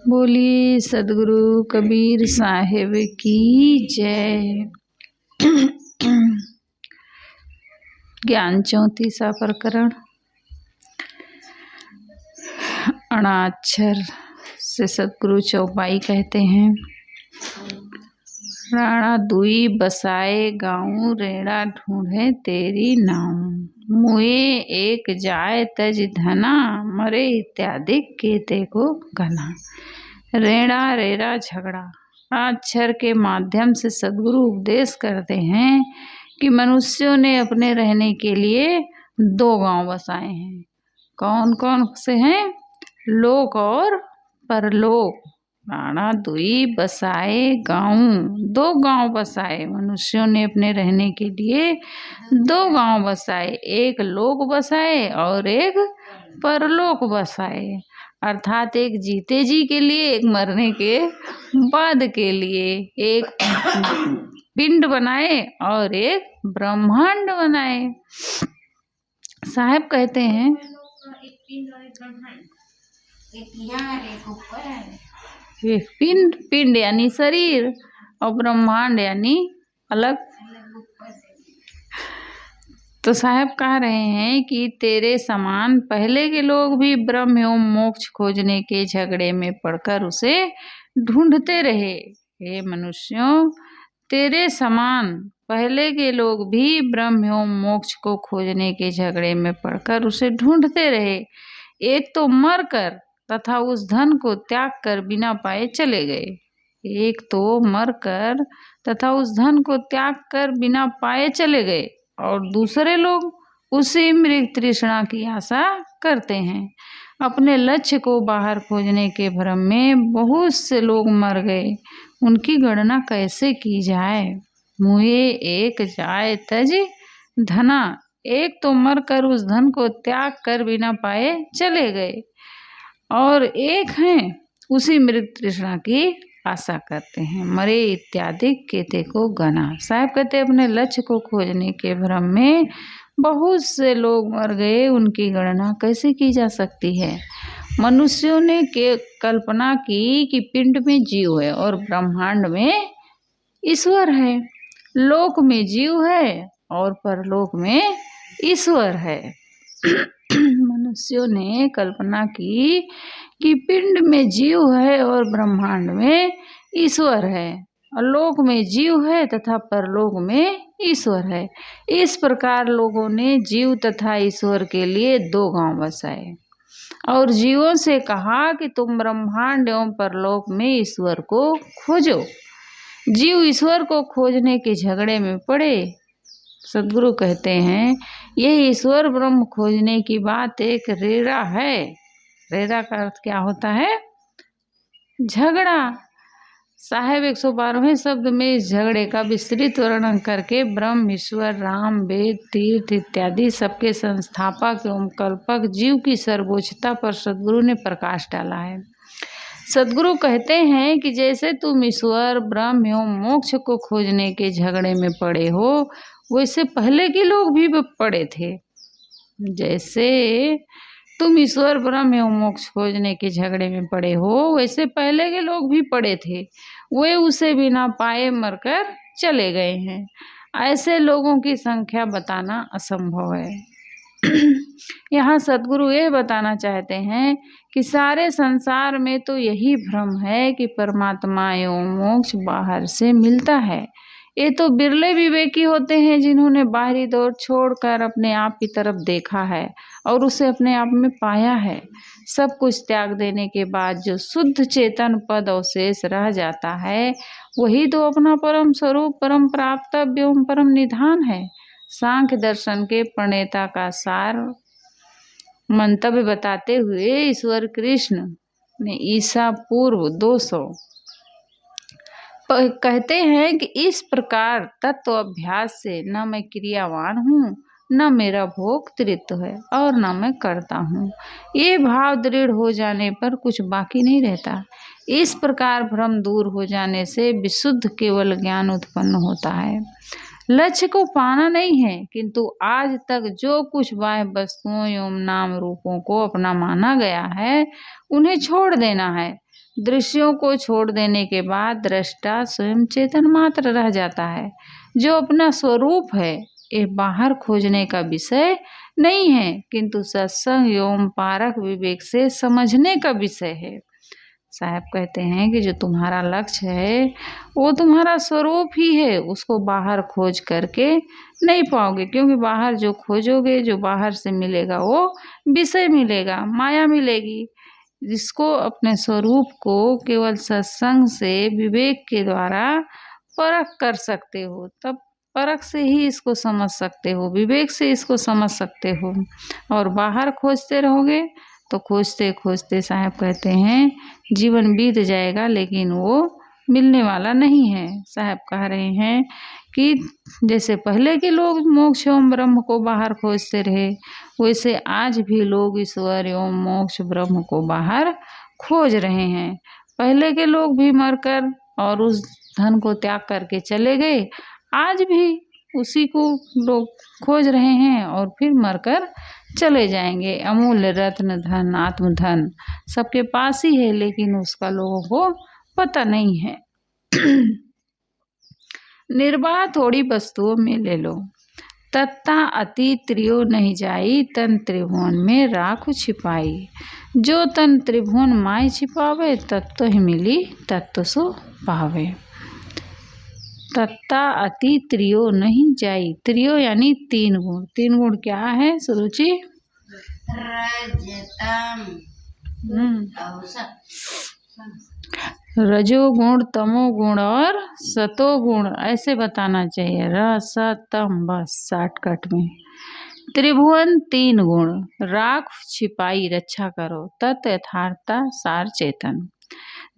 बोलिए सदगुरु कबीर साहिब की जय। ज्ञान 34वां प्रकरण। अणाक्षर से सदगुरु चौपाई कहते हैं। राणा दुई बसाए गाँव, रेड़ा ढूंढे तेरी नाव। मुए एक जाए तज धना, मरे इत्यादि केते को घना। रेड़ा रेड़ा झगड़ा। अक्षर के माध्यम से सदगुरु उपदेश करते हैं कि मनुष्यों ने अपने रहने के लिए दो गांव बसाए हैं। कौन कौन से हैं? लोक और परलोक। राणा दुई बसाए गाँव, दो गांव बसाए। मनुष्यों ने अपने रहने के लिए दो गांव बसाए, एक लोक बसाए और एक परलोक बसाए। अर्थात एक जीते जी के लिए, एक मरने के बाद के लिए। एक पिंड बनाए और एक ब्रह्मांड बनाए। साहब कहते हैं एक पिंड यानी शरीर और ब्रह्मांड यानी अलग। तो साहब कह रहे हैं कि तेरे समान पहले के लोग भी ब्रह्म एवं मोक्ष खोजने के झगड़े में पड़कर उसे ढूंढते रहे। हे मनुष्यों, तेरे समान पहले के लोग भी ब्रह्म एवं मोक्ष को खोजने के झगड़े में पड़कर उसे ढूंढते रहे। एक तो मर कर तथा उस धन को त्याग कर बिना पाए चले गए। एक तो मर कर तथा उस धन को त्याग कर बिना पाए चले गए, और दूसरे लोग उसी मृग तृष्णा की आशा करते हैं। अपने लक्ष्य को बाहर खोजने के भ्रम में बहुत से लोग मर गए। उनकी गणना कैसे की जाए? मुए एक जाए तज धना। एक तो मर कर उस धन को त्याग कर बिना पाए चले गए, और एक हैं उसी मृग तृष्णा की आशा करते हैं। मरे इत्यादि केते को गना। साहब कहते अपने लक्ष्य को खोजने के भ्रम में बहुत से लोग मर गए। उनकी गणना कैसे की जा सकती है? मनुष्यों ने कल्पना की कि पिंड में जीव है और ब्रह्मांड में ईश्वर है। लोक में जीव है और परलोक में ईश्वर है। मनुष्यों ने कल्पना की कि पिंड में जीव है और ब्रह्मांड में ईश्वर है, और लोक में जीव है तथा परलोक में ईश्वर है। इस प्रकार लोगों ने जीव तथा ईश्वर के लिए दो गांव बसाए और जीवों से कहा कि तुम ब्रह्मांड एवं परलोक में ईश्वर को खोजो। जीव ईश्वर को खोजने के झगड़े में पड़े। सदगुरु कहते हैं यह ईश्वर ब्रह्म खोजने की बात एक रेड़ा है। रेड़ा का अर्थ क्या होता है? झगड़ा। साहेब 112वें शब्द में इस झगड़े का विस्तृत वर्णन करके ब्रह्म, ईश्वर, राम, वेद, तीर्थ इत्यादि सबके संस्थापक एवं कल्पक जीव की सर्वोच्चता पर सदगुरु ने प्रकाश डाला है। सदगुरु कहते हैं कि जैसे तुम ईश्वर, ब्रह्म एवं मोक्ष को खोजने के झगड़े में पड़े हो, वैसे पहले के लोग भी पड़े थे। जैसे तुम ईश्वर, ब्रह्म एवं मोक्ष खोजने के झगड़े में पड़े हो, वैसे पहले के लोग भी पड़े थे। वे उसे बिना पाए मरकर चले गए हैं। ऐसे लोगों की संख्या बताना असंभव है। यहाँ सदगुरु ये बताना चाहते हैं कि सारे संसार में तो यही भ्रम है कि परमात्मा एवं मोक्ष बाहर से मिलता है। ये तो बिरले विवेकी होते हैं जिन्होंने बाहरी दौड़ छोड़कर अपने आप की तरफ देखा है और उसे अपने आप में पाया है। सब कुछ त्याग देने के बाद जो शुद्ध चेतन पद अवशेष रह जाता है, वही तो अपना परम स्वरूप, परम प्राप्तव्य एवं परम निधान है। सांख्य दर्शन के प्रणेता का सार मंतव्य बताते हुए ईश्वर कृष्ण ने ईसा पूर्व 200 कहते हैं कि इस प्रकार तत्व अभ्यास से न मैं क्रियावान हूँ, न मेरा भोक्तृत्व है और न मैं करता हूँ, ये भाव दृढ़ हो जाने पर कुछ बाकी नहीं रहता। इस प्रकार भ्रम दूर हो जाने से विशुद्ध केवल ज्ञान उत्पन्न होता है। लक्ष्य को पाना नहीं है, किंतु आज तक जो कुछ बाह्य वस्तुओं एवं नाम रूपों को अपना माना गया है, उन्हें छोड़ देना है। दृश्यों को छोड़ देने के बाद दृष्टा स्वयं चेतन मात्र रह जाता है, जो अपना स्वरूप है। ये बाहर खोजने का विषय नहीं है, किंतु सत्संग एवं पारक विवेक से समझने का विषय है। साहब कहते हैं कि जो तुम्हारा लक्ष्य है वो तुम्हारा स्वरूप ही है, उसको बाहर खोज करके नहीं पाओगे, क्योंकि बाहर जो खोजोगे, जो बाहर से मिलेगा वो विषय मिलेगा, माया मिलेगी। जिसको अपने स्वरूप को केवल सत्संग से विवेक के द्वारा परख कर सकते हो, तब परख से ही इसको समझ सकते हो, विवेक से इसको समझ सकते हो। और बाहर खोजते रहोगे तो खोजते खोजते साहब कहते हैं जीवन बीत जाएगा, लेकिन वो मिलने वाला नहीं है। साहब कह रहे हैं कि जैसे पहले के लोग मोक्ष एवं ब्रह्म को बाहर खोजते रहे, वैसे आज भी लोग ईश्वर एवं मोक्ष ब्रह्म को बाहर खोज रहे हैं। पहले के लोग भी मरकर और उस धन को त्याग करके चले गए, आज भी उसी को लोग खोज रहे हैं और फिर मरकर चले जाएंगे। अमूल्य रत्न धन आत्मधन सबके पास ही है, लेकिन उसका लोगों को पता नहीं है। निर्वाह थोड़ी वस्तुओं में ले लो, तत्ता अति त्रियो नहीं जाई, तन त्रिभुवन में राख छिपाई। जो तन त्रिभुवन माय छिपावे, तत्व ही मिली तत्व सो पावे। तत्ता अति त्रियो नहीं जाई, त्रियो यानी 3 गुण। 3 गुण क्या है सुरुचि? रजोगुण, तमोगुण और सतोगुण, ऐसे बताना चाहिए। र स तम, बस शॉर्टकट में। त्रिभुवन 3 गुण, राख छिपाई रक्षा करो, तत् यथार्थता सार चेतन।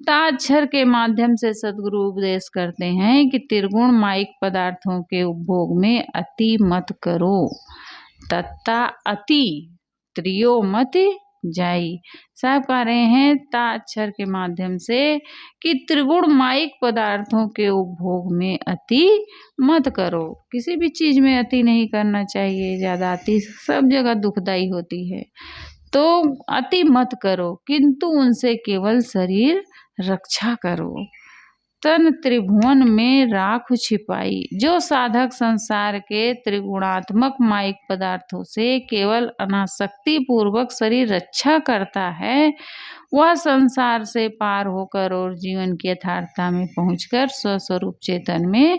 ताक्षर के माध्यम से सद्गुरु उपदेश करते हैं कि त्रिगुण माइक पदार्थों के उपभोग में अति मत करो। तत्ता अति त्रियो मत जाई। साहब कह रहे हैं ताक्षर के माध्यम से कि त्रिगुण माइक पदार्थों के उपभोग में अति मत करो। किसी भी चीज में अति नहीं करना चाहिए, ज्यादा अति सब जगह दुखदाई होती है, तो अति मत करो, किंतु उनसे केवल शरीर रक्षा करो। तन त्रिभुवन में राख छिपाई। जो साधक संसार के त्रिगुणात्मक माइक पदार्थों से केवल अनासक्ति पूर्वक शरीर रक्षा करता है, वह संसार से पार होकर और जीवन की यथार्थता में पहुंचकर स्वस्वरूप चेतन में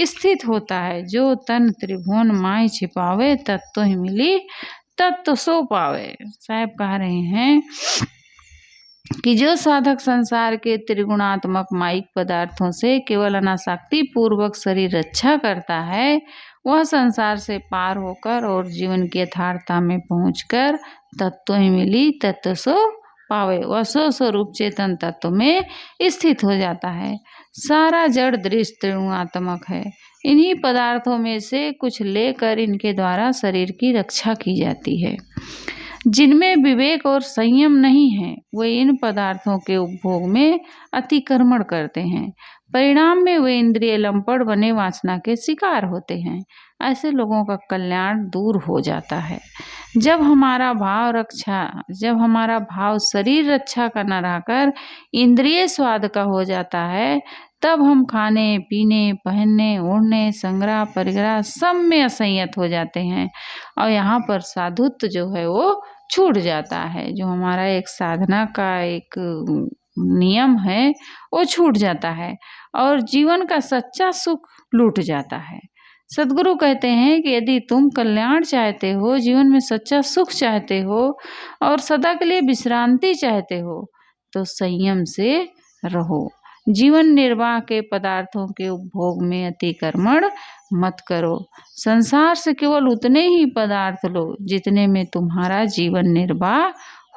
स्थित होता है। जो तन त्रिभुवन माय छिपावे, तत्व ही मिली तत्व सो पावे। साहब कह रहे हैं कि जो साधक संसार के त्रिगुणात्मक माइक पदार्थों से केवल अनासक्ति पूर्वक शरीर रक्षा करता है, वह संसार से पार होकर और जीवन की यथार्थता में पहुंचकर तत्व ही मिली तत्व सो पावे, वह स्वस्वरूप चेतन तत्व में स्थित हो जाता है। सारा जड़ दृश्य त्रिगुणात्मक है। इन्हीं पदार्थों में से कुछ लेकर इनके द्वारा शरीर की रक्षा की जाती है। जिनमें विवेक और संयम नहीं है, वे इन पदार्थों के उपभोग में अतिक्रमण करते हैं। परिणाम में वे इंद्रिय लंपट बने वासना के शिकार होते हैं। ऐसे लोगों का कल्याण दूर हो जाता है। जब हमारा भाव शरीर रक्षा का न रहकर इंद्रिय स्वाद का हो जाता है, तब हम खाने पीने, पहनने, ओढ़ने, संग्रह परिग्रह सब में असंयत हो जाते हैं और यहाँ पर साधुत्व जो है वो छूट जाता है। जो हमारा एक साधना का एक नियम है वो छूट जाता है और जीवन का सच्चा सुख लूट जाता है। सद्गुरु कहते हैं कि यदि तुम कल्याण चाहते हो, जीवन में सच्चा सुख चाहते हो और सदा के लिए विश्रांति चाहते हो, तो संयम से रहो। जीवन निर्वाह के पदार्थों के उपभोग में अतिक्रमण मत करो। संसार से केवल उतने ही पदार्थ लो जितने में तुम्हारा जीवन निर्वाह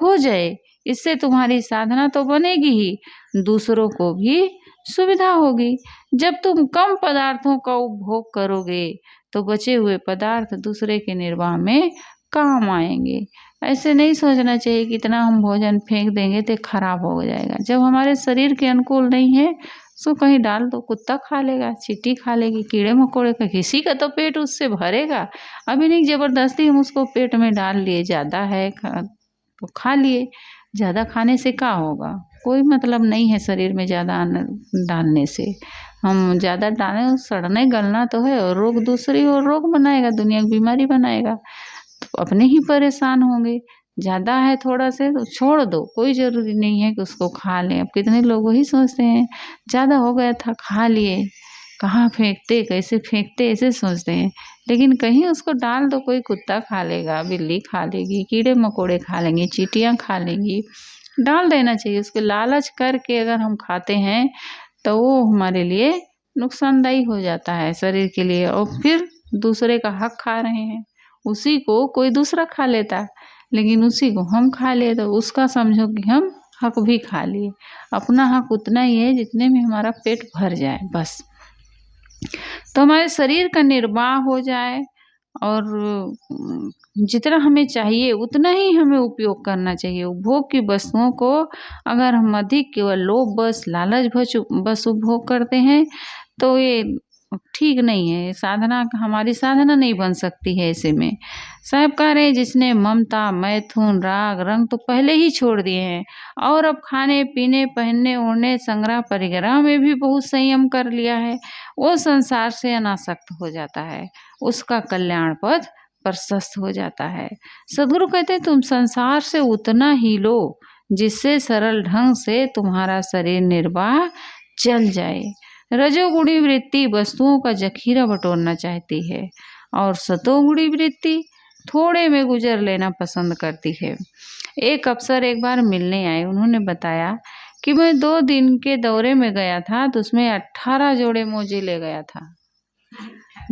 हो जाए। इससे तुम्हारी साधना तो बनेगी ही, दूसरों को भी सुविधा होगी। जब तुम कम पदार्थों का उपभोग करोगे तो बचे हुए पदार्थ दूसरे के निर्वाह में काम आएंगे। ऐसे नहीं सोचना चाहिए कि इतना हम भोजन फेंक देंगे तो खराब हो जाएगा। जब हमारे शरीर के अनुकूल नहीं है तो कहीं डाल दो, कुत्ता खा लेगा, चींटी खा लेगी, कीड़े मकोड़े का, किसी का तो पेट उससे भरेगा। अभी नहीं जबरदस्ती हम उसको पेट में डाल लिए, ज़्यादा है तो खा लिए, ज़्यादा खाने से क्या होगा, कोई मतलब नहीं है शरीर में ज़्यादा अन्न डालने से। हम ज़्यादा डालें सड़ने गलना तो है और रोग दूसरी और रोग बनाएगा, दुनिया की बीमारी बनाएगा, तो अपने ही परेशान होंगे। ज़्यादा है थोड़ा से तो छोड़ दो, कोई ज़रूरी नहीं है कि उसको खा लें। अब कितने लोग वही सोचते हैं, ज़्यादा हो गया था खा लिए, कहाँ फेंकते, कैसे फेंकते, ऐसे सोचते हैं। लेकिन कहीं उसको डाल दो, कोई कुत्ता खा लेगा, बिल्ली खा लेगी, कीड़े मकोड़े खा लेंगे, चींटियाँ खा लेंगी। डाल देना चाहिए। उसको लालच करके अगर हम खाते हैं तो वो हमारे लिए नुकसानदायी हो जाता है शरीर के लिए, और फिर दूसरे का हक खा रहे हैं। उसी को कोई दूसरा खा लेता, लेकिन उसी को हम खा लिए तो उसका समझो कि हम हक भी खा लिए। अपना हक उतना ही है जितने में हमारा पेट भर जाए बस, तो हमारे शरीर का निर्वाह हो जाए, और जितना हमें चाहिए उतना ही हमें उपयोग करना चाहिए। उपभोग की वस्तुओं को अगर हम अधिक केवल लोभ बस लालच बस उपभोग करते हैं तो ये ठीक नहीं है। साधना हमारी साधना नहीं बन सकती है ऐसे में। साहब कह रहे हैं जिसने ममता मैथुन राग रंग तो पहले ही छोड़ दिए हैं, और अब खाने पीने पहनने ओढ़ने संग्रह परिग्रह में भी बहुत संयम कर लिया है, वो संसार से अनासक्त हो जाता है, उसका कल्याण पथ प्रशस्त हो जाता है। सद्गुरु कहते हैं तुम संसार से उतना ही लो जिससे सरल ढंग से तुम्हारा शरीर निर्वाह चल जाए। रजोगुणी वृत्ति वस्तुओं का जखीरा बटोरना चाहती है, और सतोगुणी वृत्ति थोड़े में गुजर लेना पसंद करती है। एक अफसर एक बार मिलने आए, उन्होंने बताया कि मैं 2 दिन के दौरे में गया था तो उसमें 18 जोड़े मोजे ले गया था।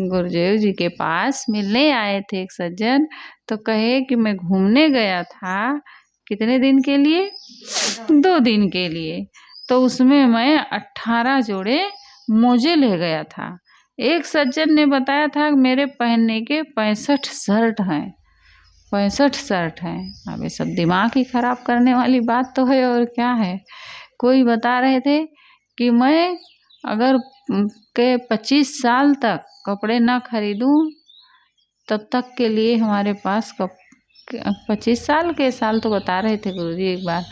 गुरुदेव जी के पास मिलने आए थे एक सज्जन, तो कहे कि मैं घूमने गया था, कितने दिन के लिए? 2 दिन के लिए, तो उसमें मैं 18 जोड़े मोजे ले गया था। एक सज्जन ने बताया था कि मेरे पहनने के 65 शर्ट हैं, 65 शर्ट हैं। अब ये सब दिमाग ही खराब करने वाली बात तो है, और क्या है। कोई बता रहे थे कि मैं अगर के 25 साल तक कपड़े ना खरीदूं तब तक के लिए हमारे पास 25 साल के साल तो बता रहे थे गुरुजी एक बार,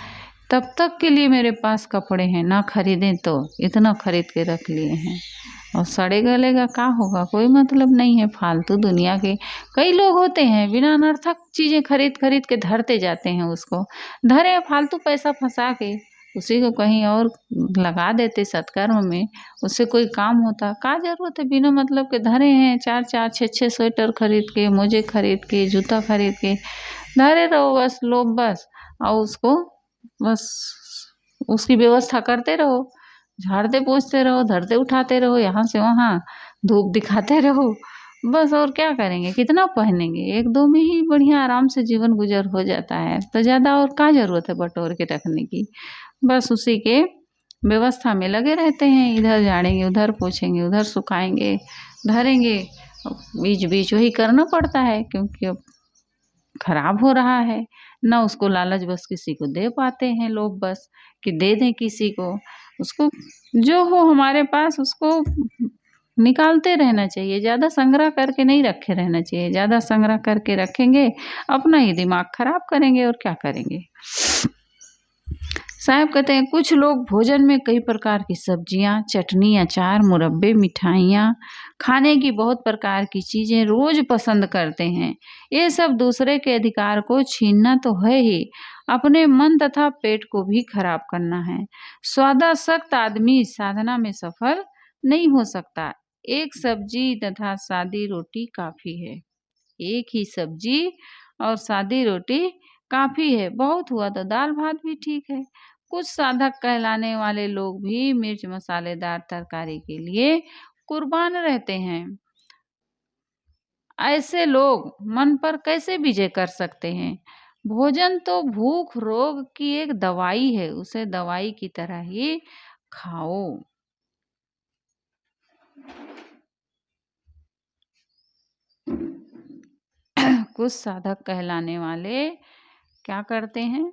तब तक के लिए मेरे पास कपड़े हैं, ना खरीदें तो इतना खरीद के रख लिए हैं। और सड़े गले का क्या होगा, कोई मतलब नहीं है। फालतू दुनिया के कई लोग होते हैं बिना अनर्थक चीज़ें खरीद खरीद के धरते जाते हैं, उसको धरे फालतू पैसा फंसा के उसी को कहीं और लगा देते सत्कर्म में, उससे कोई काम होता। क्या जरूरत है बिना मतलब के धरे हैं, 4-4 6-6 स्वेटर खरीद के, मोजे खरीद के, जूता खरीद के धरे रहो बस, लो बस, और उसको बस उसकी व्यवस्था करते रहो, झाड़ते पोंछते रहो, धरते उठाते रहो, यहाँ से वहाँ धूप दिखाते रहो बस। और क्या करेंगे, कितना पहनेंगे, 1-2 में ही बढ़िया आराम से जीवन गुजर हो जाता है, तो ज़्यादा और क्या ज़रूरत है बटोर के रखने की। बस उसी के व्यवस्था में लगे रहते हैं, इधर झाड़ेंगे, उधर पोंछेंगे, उधर सुखाएंगे, धरेंगे, बीच बीच वही करना पड़ता है क्योंकि अब खराब हो रहा है। ना उसको लालच बस किसी को दे पाते हैं लोग, बस कि दे दें किसी को। उसको जो हो हमारे पास उसको निकालते रहना चाहिए, ज़्यादा संग्रह करके नहीं रखे रहना चाहिए। ज़्यादा संग्रह करके रखेंगे अपना ही दिमाग खराब करेंगे, और क्या करेंगे। साहब कहते हैं कुछ लोग भोजन में कई प्रकार की सब्जियां, चटनी, अचार, मुरब्बे, मिठाइयाँ, खाने की बहुत प्रकार की चीज़ें रोज पसंद करते हैं। ये सब दूसरे के अधिकार को छीनना तो है ही, अपने मन तथा पेट को भी खराब करना है। स्वादासक्त आदमी साधना में सफल नहीं हो सकता। एक सब्जी तथा सादी रोटी काफ़ी है। एक ही सब्जी और सादी रोटी काफ़ी है, बहुत हुआ तो दाल भात भी ठीक है। कुछ साधक कहलाने वाले लोग भी मिर्च मसालेदार तरकारी के लिए कुर्बान रहते हैं। ऐसे लोग मन पर कैसे विजय कर सकते हैं। भोजन तो भूख रोग की एक दवाई है, उसे दवाई की तरह ही खाओ। कुछ साधक कहलाने वाले क्या करते हैं,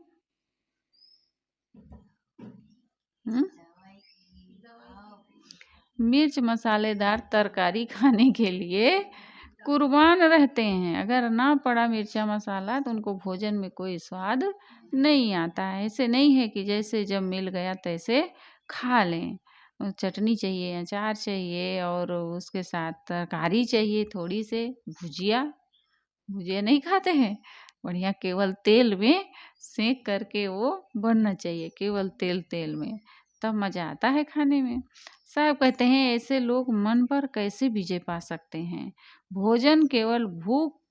मिर्च मसालेदार तरकारी खाने के लिए कुर्बान रहते हैं। अगर ना पड़ा मिर्चा मसाला तो उनको भोजन में कोई स्वाद नहीं आता है। ऐसे नहीं है कि जैसे जब मिल गया तैसे खा लें। चटनी चाहिए, अचार चाहिए और उसके साथ तरकारी चाहिए, थोड़ी सी भुजिया। भुजिया नहीं खाते हैं, बढ़िया केवल तेल में सेंक करके वो बनना चाहिए, केवल तेल तेल में, तब मज़ा आता है खाने में। साहब कहते हैं ऐसे लोग मन पर कैसे विजय पा सकते हैं। भोजन केवल भूख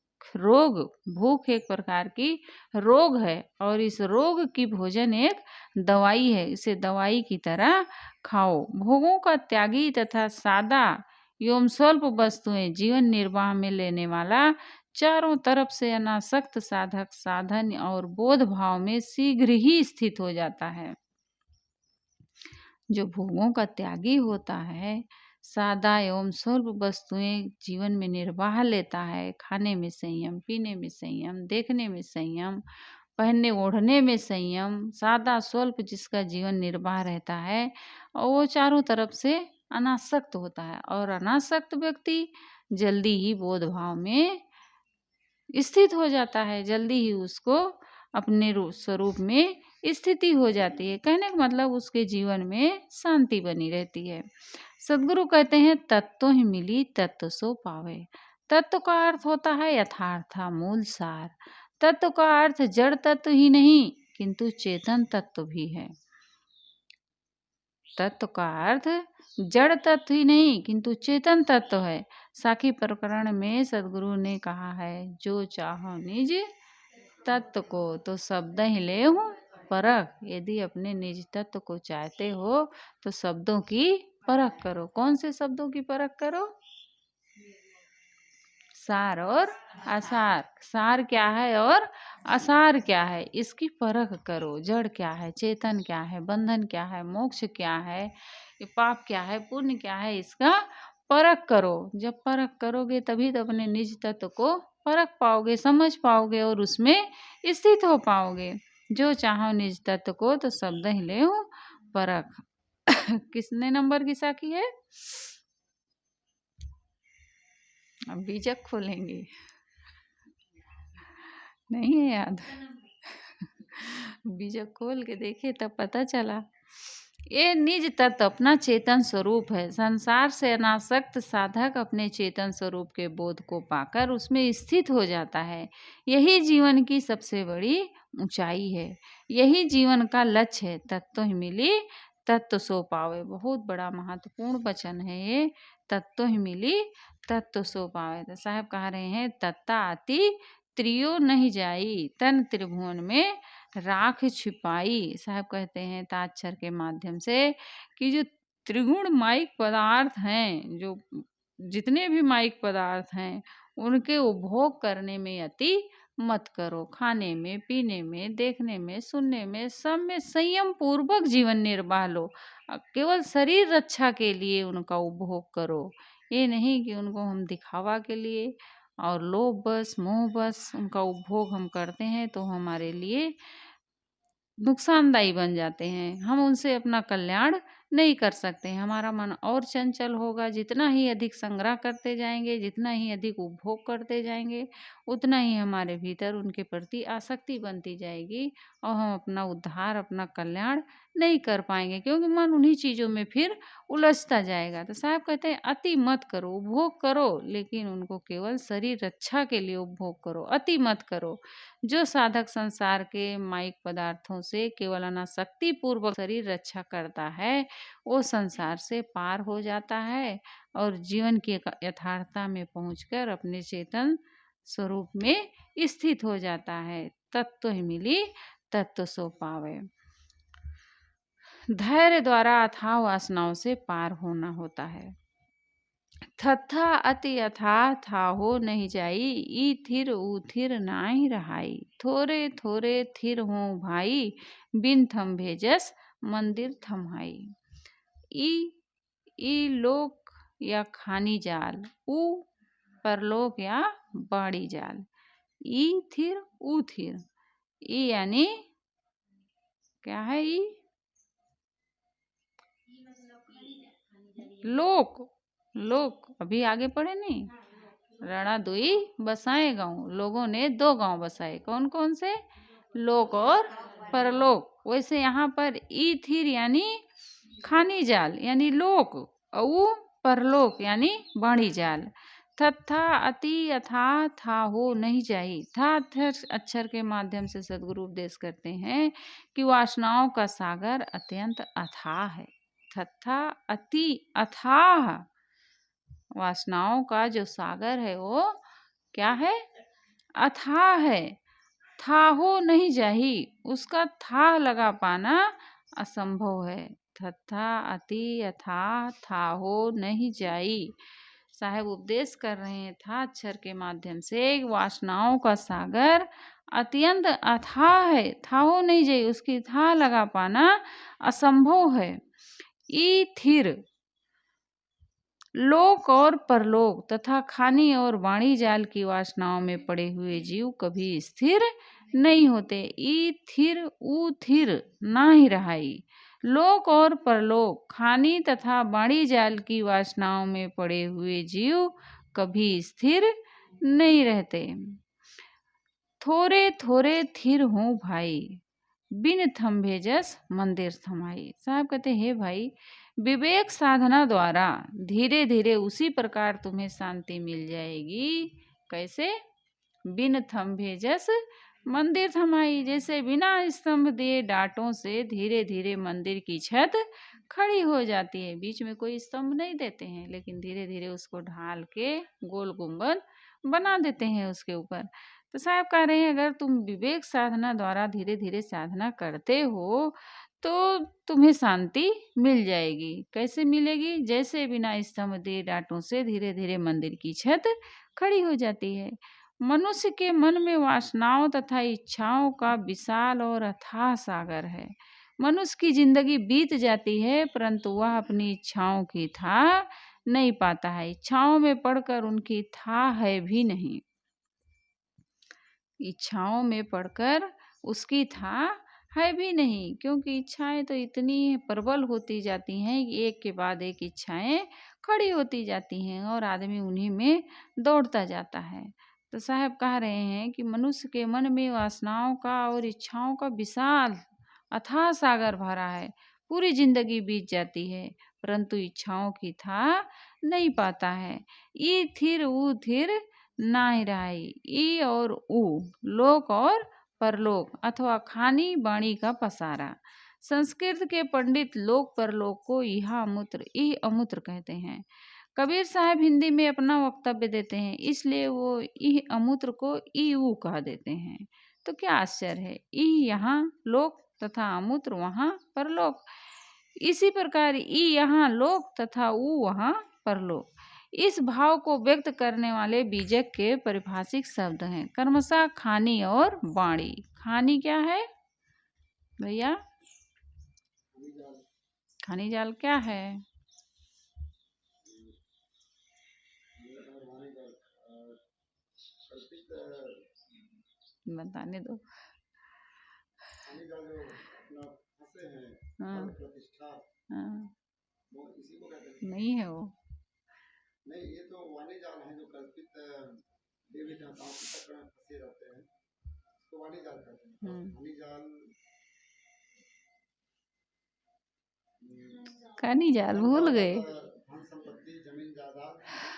एक प्रकार की रोग है और इस रोग की भोजन एक दवाई है। इसे दवाई की तरह खाओ। भोगों का त्यागी तथा सादा एवं स्वल्प वस्तुएं जीवन निर्वाह में लेने वाला चारों तरफ से अनासक्त साधक साधन और बोध भाव में शीघ्र ही स्थित हो जाता है। जो भोगों का त्यागी होता है, सादा एवं स्वल्प वस्तुएं जीवन में निर्वाह लेता है, खाने में संयम, पीने में संयम, देखने में संयम, पहनने ओढ़ने में संयम, सादा स्वल्प जिसका जीवन निर्वाह रहता है और वो चारों तरफ से अनासक्त होता है। और अनासक्त व्यक्ति जल्दी ही बोध भाव में स्थित हो जाता है, जल्दी ही उसको अपने स्वरूप में स्थिति हो जाती है। कहने का मतलब उसके जीवन में शांति बनी रहती है। सदगुरु कहते हैं तत्व ही मिली तत्व सो पावे। तत्व का अर्थ होता है यथार्थ मूल सार। तत्व का अर्थ जड़ तत्व ही नहीं किंतु चेतन तत्व भी है। तत्व का अर्थ जड़ तत्व ही नहीं किंतु चेतन तत्व है। साखी प्रकरण में सदगुरु ने कहा है, जो चाहो निज तत्व को तो शब्द ही ले हूँ परख। यदि अपने निज तत्व को चाहते हो तो शब्दों की परख करो। कौन से शब्दों की परख करो? सार और आसार। सार क्या है और आसार क्या है, इसकी परख करो। जड़ क्या है, चेतन क्या है, बंधन क्या है, मोक्ष क्या है, ये पाप क्या है, पुण्य क्या है, इसका परख करो। जब परख करोगे तभी तो अपने निज तत्व को परख पाओगे, समझ पाओगे और उसमें स्थित हो पाओगे। जो चाहो निज तत्व को तो शब्द ही ले परख। किसने नंबर की साखी है? अब बीजक खोलेंगे, नहीं है याद। बीजक खोल के देखे तब पता चला। ये निज तत्व अपना चेतन स्वरूप है। संसार से अनासक्त साधक अपने चेतन स्वरूप के बोध को पाकर उसमें स्थित हो जाता है। यही जीवन की सबसे बड़ी ऊंचाई है, यही जीवन का लक्ष्य है। तत्व ही मिली तत्व सो पावे, बहुत बड़ा महत्वपूर्ण वचन है ये। तत्व ही मिली तत्व सो पावे। तो साहब कह रहे हैं तत्ता आती त्रियो नहीं जाई, तन त्रिभुवन में राख छिपाई। साहब कहते हैं ताक्षर के माध्यम से कि जो त्रिगुण माइक पदार्थ हैं, जो जितने भी माइक पदार्थ हैं, उनके उपभोग करने में अति मत करो। खाने में, पीने में, देखने में, सुनने में, सब में संयम पूर्वक जीवन निर्वाह लो। केवल शरीर रक्षा के लिए उनका उपभोग करो। ये नहीं कि उनको हम दिखावा के लिए और लोभ बस मोह बस उनका उपभोग हम करते हैं तो हमारे लिए नुकसानदायी बन जाते हैं। हम उनसे अपना कल्याण नहीं कर सकते। हमारा मन और चंचल होगा। जितना ही अधिक संग्रह करते जाएंगे, जितना ही अधिक उपभोग करते जाएंगे, उतना ही हमारे भीतर उनके प्रति आसक्ति बनती जाएगी और हम अपना उद्धार, अपना कल्याण नहीं कर पाएंगे, क्योंकि मन उन्हीं चीज़ों में फिर उलझता जाएगा। तो साहब कहते हैं अति मत करो, उपभोग करो, लेकिन उनको केवल शरीर रक्षा के लिए उपभोग करो, अति मत करो। जो साधक संसार के माइक पदार्थों से केवल अनासक्ति पूर्वक शरीर रक्षा करता है, वो संसार से पार हो जाता है और जीवन की यथार्थता में पहुंचकर अपने चेतन स्वरूप में स्थित हो जाता है। तत्व ही मिली तत्व सो पावे। धैर्य द्वारा अथाह वासनाओं से पार होना होता है। थथा अति अथाह था हो नहीं जाई, ई थिर ऊ थिर नाहि रहाई। थोरे थोरे थिर हो भाई, बिन थम भेजस मंदिर थमाई। ई लोक या खानी जाल, ऊ परलोक या बाड़ी जाल। ई थिर ऊ थिर, ई यानी क्या है? ई लोक, लोक अभी आगे पढ़े नहीं। रणा दुई बसाए गाँव, लोगों ने 2 गांव बसाए। कौन कौन से? लोक और परलोक। वैसे यहाँ पर ई थिर यानी खानी जाल यानी लोक, और परलोक यानी बाणी जाल। तथा अति अथा था हो नहीं चाहिए। था अक्षर के माध्यम से सदगुरु उपदेश करते हैं कि वासनाओं का सागर अत्यंत अथाह है। तथा अति अथाह, वासनाओं का जो सागर है वो क्या है? अथाह है। था हो नहीं चाहिए, उसका था लगा पाना असंभव है। तथा अति अथाह था हो नहीं चाहिए। साहेब उपदेश कर रहे हैं था अक्षर के माध्यम से, वासनाओं का सागर अत्यंत अथाह है, था हो नहीं चाहिए, उसकी था लगा पाना असंभव है। ई थिर, लोक और परलोक तथा खानी और वाणी जाल की वासनाओं में पड़े हुए जीव कभी स्थिर नहीं होते। ई थिर ऊ थिर ना ही रहाई। लोक और परलोक, खानी तथा वाणी जाल की वासनाओं में पड़े हुए जीव कभी स्थिर नहीं रहते। थोरे थोरे थिर हूँ भाई, बिन थम्भे जस मंदिर थमाई। साहब कहते हैं भाई, विवेक साधना द्वारा धीरे धीरे उसी प्रकार तुम्हें शांति मिल जाएगी। कैसे? बिन थम्भे जस मंदिर थमाई, जैसे बिना स्तंभ दिए डांटों से धीरे धीरे मंदिर की छत खड़ी हो जाती है। बीच में कोई स्तंभ नहीं देते हैं, लेकिन धीरे धीरे उसको ढाल के गोल गुंबद बना देते हैं उसके ऊपर। तो साहब कह रहे हैं, अगर तुम विवेक साधना द्वारा धीरे धीरे साधना करते हो तो तुम्हें शांति मिल जाएगी। कैसे मिलेगी? जैसे बिना स्तंभ दिए डांटों से धीरे धीरे मंदिर की छत खड़ी हो जाती है। मनुष्य के मन में वासनाओं तथा इच्छाओं का विशाल और अथाह सागर है। मनुष्य की जिंदगी बीत जाती है, परंतु वह अपनी इच्छाओं की था नहीं पाता है। इच्छाओं में पड़कर उनकी था है भी नहीं। इच्छाओं में पड़कर उसकी था है भी नहीं, क्योंकि इच्छाएं तो इतनी प्रबल होती जाती हैं कि एक के बाद एक इच्छाएं खड़ी होती जाती हैं और आदमी उन्हीं में दौड़ता जाता है। तो साहब कह रहे हैं कि मनुष्य के मन में वासनाओं का और इच्छाओं का विशाल अथाह सागर भरा है। पूरी जिंदगी बीत जाती है, परंतु इच्छाओं की था नहीं पाता है। ई थिर ऊ थिर ना ही रहाई। ई और ऊ, लोक और परलोक अथवा खानी बाणी का पसारा। संस्कृत के पंडित लोक परलोक को इह अमूत्र कहते हैं। कबीर साहब हिंदी में अपना वक्तव्य देते हैं, इसलिए वो इह अमूत्र को ईऊ कह देते हैं। तो क्या आश्चर्य है, ई यहाँ लोक तथा अमूत्र वहाँ परलोक। इसी प्रकार ई यहाँ लोक तथा ऊ वहाँ परलोक। इस भाव को व्यक्त करने वाले बीजक के परिभाषिक शब्द हैं कर्मशः खानी और वाणी। खानी क्या है भैया? खानी जाल क्या है? बताने दो। हाँ, हाँ, नहीं है वो। नहीं, ये तो वाणी जाल है जो कल्पित देवी देवताओं के चक्कर में फंसे रहते हैं, तो वाणी जाल कहते हैं। वाणी जाल, खानी जाल भूल गए।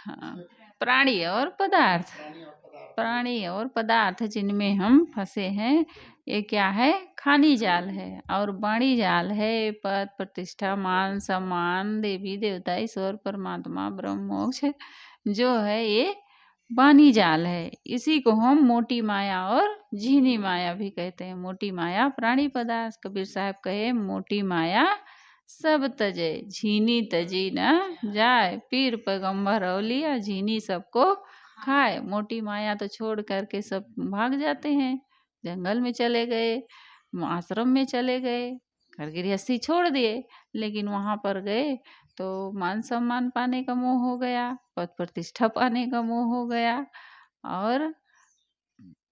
हाँ, प्राणी और पदार्थ, प्राणी और पदार्थ जिनमें हम फंसे हैं, ये क्या है? खानी जाल है। और वाणी जाल है पद प्रतिष्ठा मान सम्मान देवी देवता ईश्वर परमात्मा ब्रह्म मोक्ष जो है, ये वाणी जाल है। इसी को हम मोटी माया और झीनी माया भी कहते हैं। मोटी माया प्राणी पदार्थ, कबीर साहब कहे मोटी माया सब तजे झीनी तजी न जाए, पीर पैगंबर औलिया झीनी सबको खाए। मोटी माया तो छोड़ करके सब भाग जाते हैं, जंगल में चले गए, आश्रम में चले गए, घर गृहस्थी छोड़ दिए, लेकिन वहाँ पर गए तो मान सम्मान पाने का मोह हो गया, पद प्रतिष्ठा पाने का मोह हो गया, और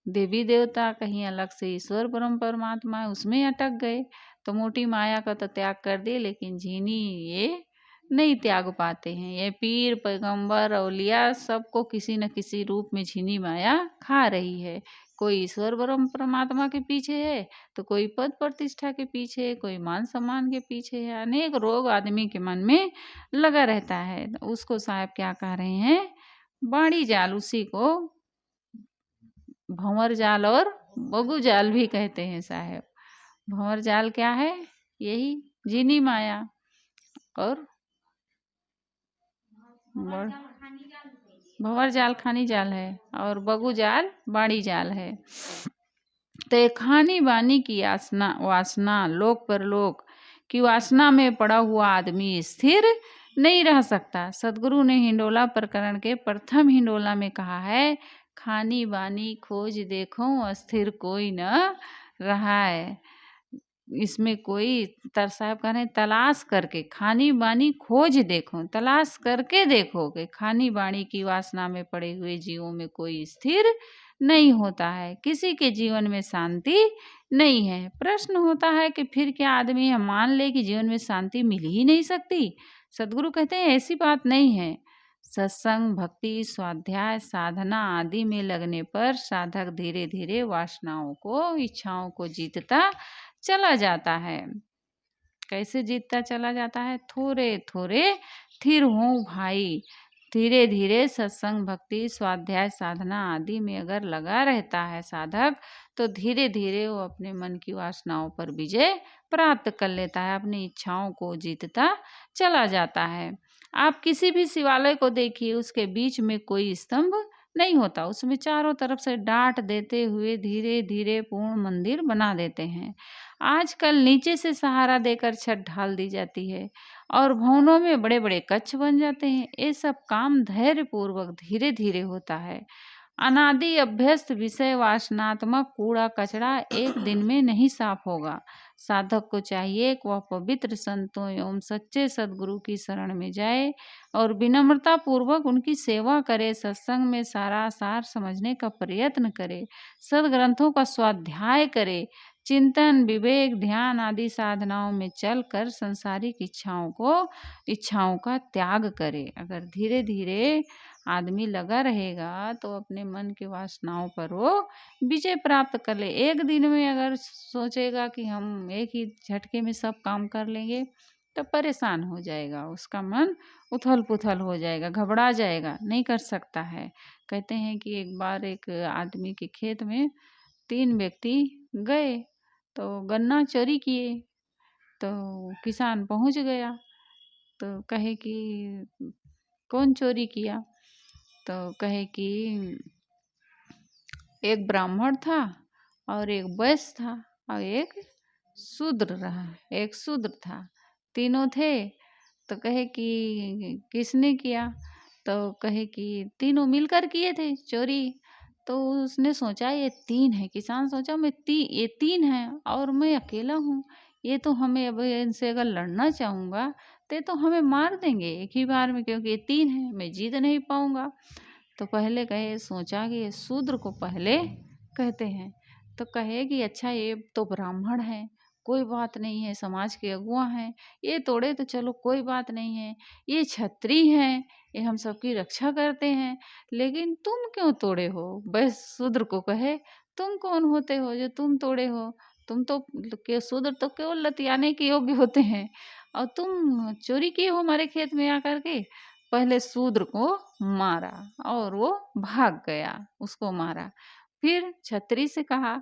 देवी देवता कहीं अलग से ईश्वर परम परमात्मा है उसमें अटक गए। तो मोटी माया का तो त्याग कर दिए, लेकिन झीनी ये नहीं त्याग पाते हैं। ये पीर, पैगंबर, औलिया सबको किसी न किसी रूप में झिनी माया खा रही है। कोई ईश्वर ब्रह्म परमात्मा के पीछे है, तो कोई पद प्रतिष्ठा के पीछे है, कोई मान सम्मान के पीछे है। अनेक रोग आदमी के मन में लगा रहता है। तो उसको साहब क्या कह रहे हैं, बाड़ी जाल, उसी को भंवर जाल और बगु जाल भी कहते हैं साहब। भंवर जाल क्या है, यही जीनी माया, और भंवर जाल खानी जाल है, और बगु जाल बाड़ी जाल है। तो खानी बानी की वासना लोक परलोक की वासना में पड़ा हुआ आदमी स्थिर नहीं रह सकता। सदगुरु ने हिंडोला प्रकरण के प्रथम हिंडोला में कहा है, खानी बानी खोज देखो अस्थिर कोई न रहा है। इसमें कोई साहब कह रहे हैं, तलाश करके खानी बानी खोज देखो, तलाश करके देखो कि खानी बानी की वासना में पड़े हुए जीवों में कोई स्थिर नहीं होता है, किसी के जीवन में शांति नहीं है। प्रश्न होता है कि फिर क्या आदमी यह मान ले कि जीवन में शांति मिल ही नहीं सकती? सदगुरु कहते हैं ऐसी बात नहीं है। सत्संग, भक्ति, स्वाध्याय, साधना आदि में लगने पर साधक धीरे धीरे वासनाओं को, इच्छाओं को जीतता चला जाता है। कैसे जीतता चला जाता है? थोड़े थोड़े थिर हो भाई। धीरे धीरे सत्संग, भक्ति, स्वाध्याय, साधना आदि में अगर लगा रहता है साधक, तो धीरे धीरे वो अपने मन की वासनाओं पर विजय प्राप्त कर लेता है, अपनी इच्छाओं को जीतता चला जाता है। आप किसी भी शिवालय को देखिए, उसके बीच में कोई स्तंभ नहीं होता, उसमें चारों तरफ से डांट देते हुए धीरे धीरे पूर्ण मंदिर बना देते हैं। आजकल नीचे से सहारा देकर छत ढाल दी जाती है और भवनों में बड़े बड़े कक्ष बन जाते हैं। ये सब काम धैर्य पूर्वक धीरे धीरे होता है। अनादि अभ्यस्त विषय वासनात्मक कूड़ा कचरा एक दिन में नहीं साफ होगा। साधक को चाहिए कि वह पवित्र संतों एवं सच्चे सद्गुरु की शरण में जाए और विनम्रता पूर्वक उनकी सेवा करे, सत्संग में सारा सार समझने का प्रयत्न करे, सदग्रंथों का स्वाध्याय करे, चिंतन, विवेक, ध्यान आदि साधनाओं में चलकर सांसारिक इच्छाओं का त्याग करे। अगर धीरे धीरे आदमी लगा रहेगा तो अपने मन की वासनाओं पर वो विजय प्राप्त कर ले। एक दिन में अगर सोचेगा कि हम एक ही झटके में सब काम कर लेंगे, तो परेशान हो जाएगा, उसका मन उथल पुथल हो जाएगा, घबरा जाएगा, नहीं कर सकता है। कहते हैं कि एक बार एक आदमी के खेत में 3 व्यक्ति गए, तो गन्ना चोरी किए। तो किसान पहुंच गया, तो कहे कि कौन चोरी किया? तो कहे कि एक ब्राह्मण था और एक वैश्य था और एक शूद्र था, तीनों थे। तो कहे कि किसने किया? तो कहे कि तीनों मिलकर किए थे चोरी। तो उसने सोचा ये 3 है, किसान सोचा ये 3 है और मैं अकेला हूँ, ये तो हमें अब इनसे अगर लड़ना चाहूँगा तो हमें मार देंगे एक ही बार में, क्योंकि ये 3 है, मैं जीत नहीं पाऊँगा। तो पहले सोचा कि ये शूद्र को पहले कहते हैं। तो कहे कि अच्छा ये तो ब्राह्मण है, कोई बात नहीं है, समाज के अगुआ हैं, ये तोड़े तो चलो कोई बात नहीं है, ये क्षत्रिय हैं, ये हम सबकी रक्षा करते हैं, लेकिन तुम क्यों तोड़े हो? बस शूद्र को कहे, तुम कौन होते हो जो तुम तोड़े हो? तुम तो शूद्र तो केवल लतियाने के योग्य होते हैं और तुम चोरी किए हो हमारे खेत में आकर के। पहले शूद्र को मारा और वो भाग गया, उसको मारा। फिर छत्री से कहा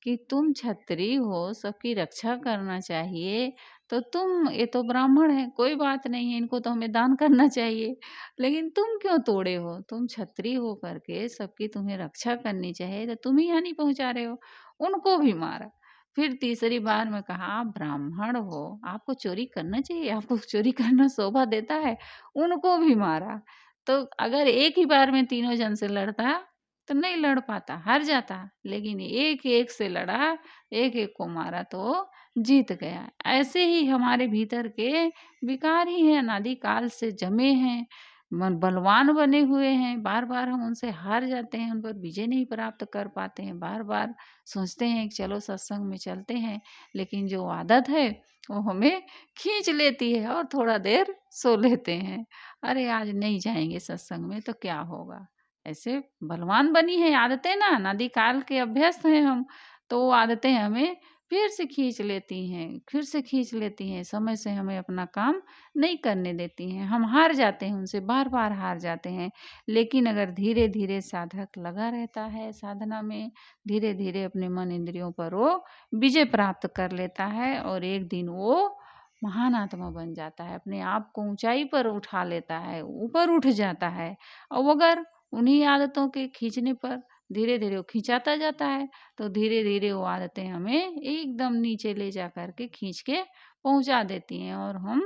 कि तुम छत्री हो, सबकी रक्षा करना चाहिए, तो ये तो ब्राह्मण है, कोई बात नहीं है, इनको तो हमें दान करना चाहिए, लेकिन तुम क्यों तोड़े हो? तुम छत्री हो करके सबकी तुम्हें रक्षा करनी चाहिए, तो तुम ही हानि पहुंचा रहे हो। उनको भी मारा। फिर तीसरी बार में कहा, ब्राह्मण हो, आपको चोरी करना चाहिए, आपको चोरी करना शोभा देता है, उनको भी मारा। तो अगर एक ही बार में तीनों जन से लड़ता तो नहीं लड़ पाता, हार जाता, लेकिन एक एक से लड़ा, एक एक को मारा तो जीत गया। ऐसे ही हमारे भीतर के विकार ही हैं, अनादि काल से जमे हैं, बलवान बने हुए हैं, बार बार हम उनसे हार जाते हैं, उन पर विजय नहीं प्राप्त कर पाते हैं, बार बार सोचते हैं कि चलो सत्संग में चलते हैं, लेकिन जो आदत है वो हमें खींच लेती है और थोड़ा देर सो लेते हैं। अरे आज नहीं जाएंगे सत्संग में तो क्या होगा, ऐसे बलवान बनी है आदतें ना, नदी काल के अभ्यस्त हैं हम, तो वो आदतें हमें फिर से खींच लेती हैं, फिर से खींच लेती हैं, समय से हमें अपना काम नहीं करने देती हैं, हम हार जाते हैं, उनसे बार बार हार जाते हैं। लेकिन अगर धीरे धीरे साधक लगा रहता है साधना में, धीरे धीरे अपने मन इंद्रियों पर वो विजय प्राप्त कर लेता है और एक दिन वो महान आत्मा बन जाता है, अपने आप को ऊंचाई पर उठा लेता है, ऊपर उठ जाता है। और अगर उन्हीं आदतों के खींचने पर धीरे धीरे वो खिंचाता जाता है, तो धीरे धीरे वो आदतें हमें एकदम नीचे ले जा करके खींच के पहुंचा देती हैं और हम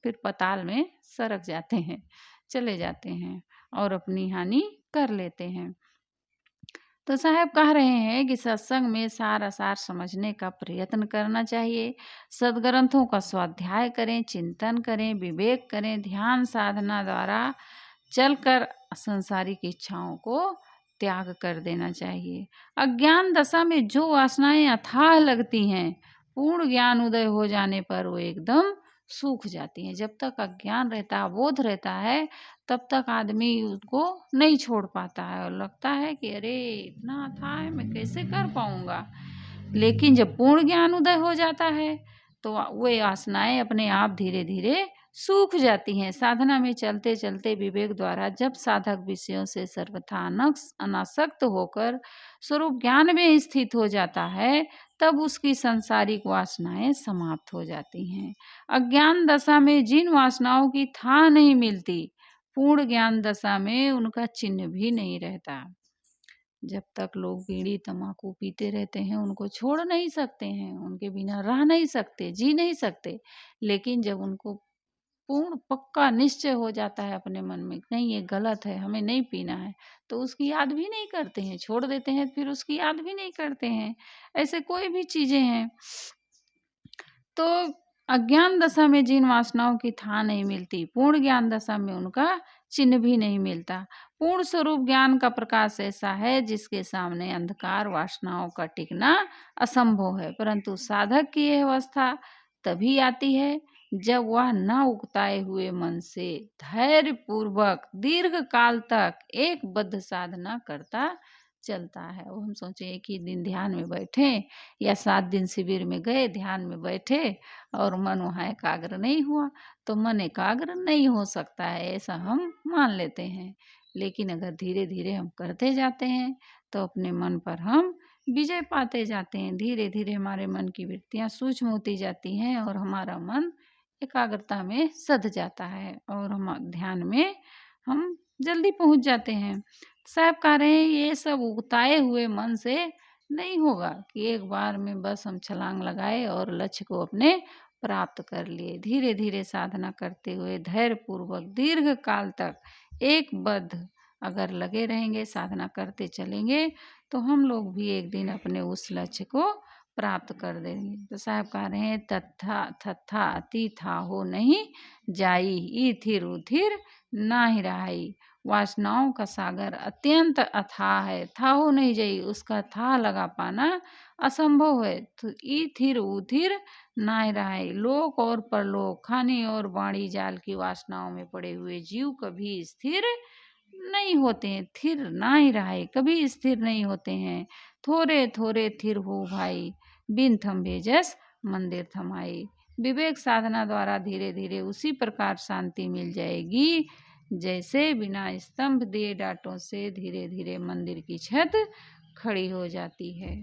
फिर पाताल में सरक जाते हैं, चले जाते हैं और अपनी हानि कर लेते हैं। तो साहब कह रहे हैं कि सत्संग में सार असार समझने का प्रयत्न करना चाहिए, सदग्रंथों का स्वाध्याय करें, चिंतन करें, विवेक करें, ध्यान साधना द्वारा चलकर सांसारिक इच्छाओं को त्याग कर देना चाहिए। अज्ञान दशा में जो वासनाएं अथाह लगती हैं, पूर्ण ज्ञान उदय हो जाने पर वो एकदम सूख जाती हैं। जब तक अज्ञान रहता है, अबोध रहता है, तब तक आदमी उसको नहीं छोड़ पाता है और लगता है कि अरे इतना अथाह है, मैं कैसे कर पाऊंगा। लेकिन जब पूर्ण ज्ञान उदय हो जाता है तो वे वासनाएं अपने आप धीरे धीरे सूख जाती हैं। साधना में चलते चलते विवेक द्वारा जब साधक विषयों से सर्वथा अनासक्त होकर स्वरूप ज्ञान में स्थित हो जाता है, तब उसकी सांसारिक वासनाएं समाप्त हो जाती हैं। अज्ञान दशा में जिन वासनाओं की था नहीं मिलती, पूर्ण ज्ञान दशा में उनका चिन्ह भी नहीं रहता। जब तक लोग बीड़ी तंबाकू पीते रहते हैं, उनको छोड़ नहीं सकते हैं, उनके बिना रह नहीं सकते, जी नहीं सकते। लेकिन जब उनको पूर्ण पक्का निश्चय हो जाता है अपने मन में, नहीं ये गलत है, हमें नहीं पीना है, तो उसकी याद भी नहीं करते हैं, छोड़ देते हैं, फिर उसकी याद भी नहीं करते हैं। ऐसे कोई भी चीजें हैं। तो अज्ञान दशा में जिन वासनाओं की था नहीं मिलती, पूर्ण ज्ञान दशा में उनका चिन्ह भी नहीं मिलता। पूर्ण स्वरूप ज्ञान का प्रकाश ऐसा है जिसके सामने अंधकार वासनाओं का टिकना असंभव है, परंतु साधक की यह अवस्था तभी आती है जब वह न उकताए हुए मन से धैर्य पूर्वक दीर्घ काल तक एक बद्ध साधना करता चलता है। वो हम सोचे एक ही दिन ध्यान में बैठे या 7 दिन शिविर में गए, ध्यान में बैठे और मन वहाँ एकाग्र नहीं हुआ, तो मन एकाग्र नहीं हो सकता है, ऐसा हम मान लेते हैं। लेकिन अगर धीरे धीरे हम करते जाते हैं तो अपने मन पर हम विजय पाते जाते हैं। धीरे धीरे हमारे मन की वृत्तियाँ सूक्ष्म होती जाती हैं और हमारा मन एकाग्रता में सध जाता है और हम ध्यान में हम जल्दी पहुँच जाते हैं। साहब कह रहे हैं ये सब उगताए हुए मन से नहीं होगा कि एक बार में बस हम छलांग लगाए और लक्ष्य को अपने प्राप्त कर लिए। धीरे धीरे साधना करते हुए धैर्य पूर्वक दीर्घ काल तक एक बद्ध अगर लगे रहेंगे, साधना करते चलेंगे, तो हम लोग भी एक दिन अपने उस लक्ष्य को प्राप्त कर देंगे। तो साहब कह रहे हैं तथा तथा अति था हो नहीं जाई, इथिर उथिर ना ही रहाई। वासनाओं का सागर अत्यंत अथाह है, था हो नहीं जाई, उसका था लगा पाना असंभव है। तो इथिर उथिर ना ही रहाई। लोक और परलोक, खाने और वाणी जाल की वासनाओं में पड़े हुए जीव कभी स्थिर नहीं होते हैं, थिर ना ही रहाई, कभी स्थिर नहीं होते हैं। थोड़े थोड़े थिर हो भाई, बिन थम्भे जस मंदिर थमाई। विवेक साधना द्वारा धीरे धीरे उसी प्रकार शांति मिल जाएगी जैसे बिना स्तंभ दिए डांटों से धीरे धीरे मंदिर की छत खड़ी हो जाती है।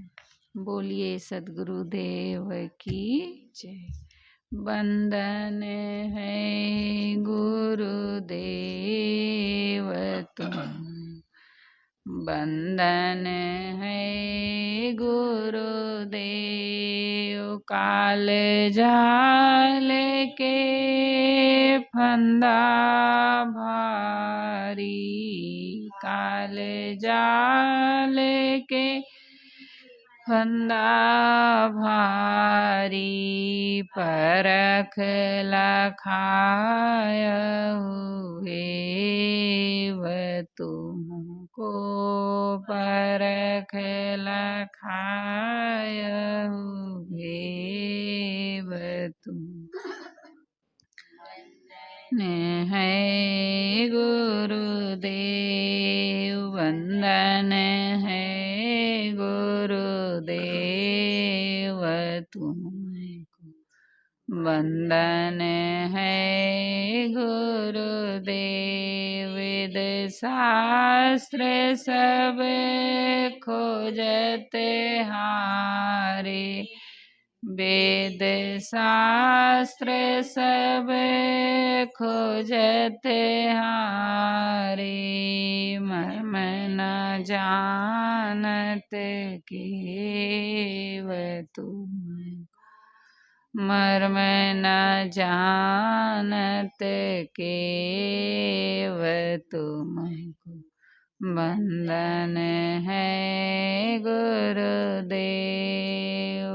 बोलिए सद्गुरुदेव की जय। वंदन है गुरुदेव तुम, वंदन है गुरुदेव। काल जाल के फंदा भारी, काल जाल के फंदा भारी परख लखाय हुए तुमको परख लखाय हुए तुम है गुरुदेव वंदन है गुरुदेव तुमको वंदन है गुरुदेव वेद शास्त्र सब खोजते हारे वेद शास्त्र सब खोजते हारे मर्म न जानत केव तुम मर्म न जानत केव तुमको वंदन है गुरुदेव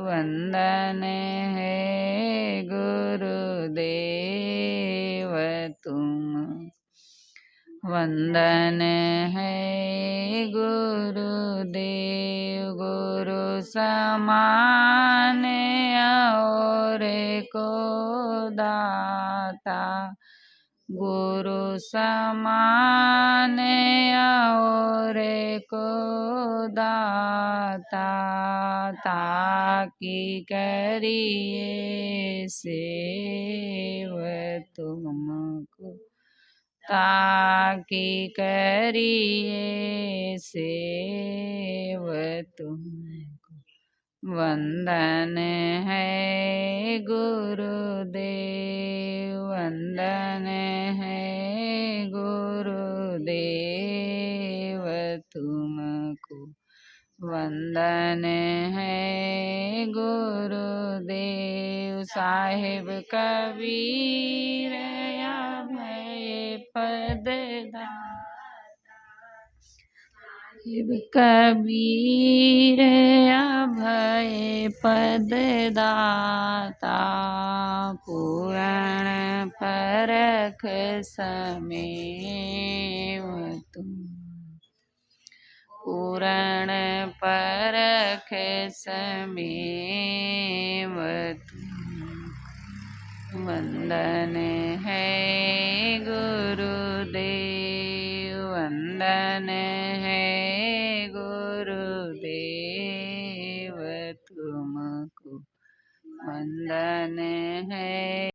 वंदन है गुरुदेव तुम वंदन है गुरुदेव गुरु समान और को दाता गुरु समान और को दाता ताकि करिए सेव तुमको ताकि करिए सेव तुमको वंदन है गुरुदेव वंदन है गुरुदेव तुमको वंदन है गुरुदेव साहिब कबीर अभय पद साहिब कबीर अभय पद दाता पूरण परख समेव तुम पूरण परख समेव तुम वंदन है गुरुदेव वंदन है गुरुदेव तुमको वंदन है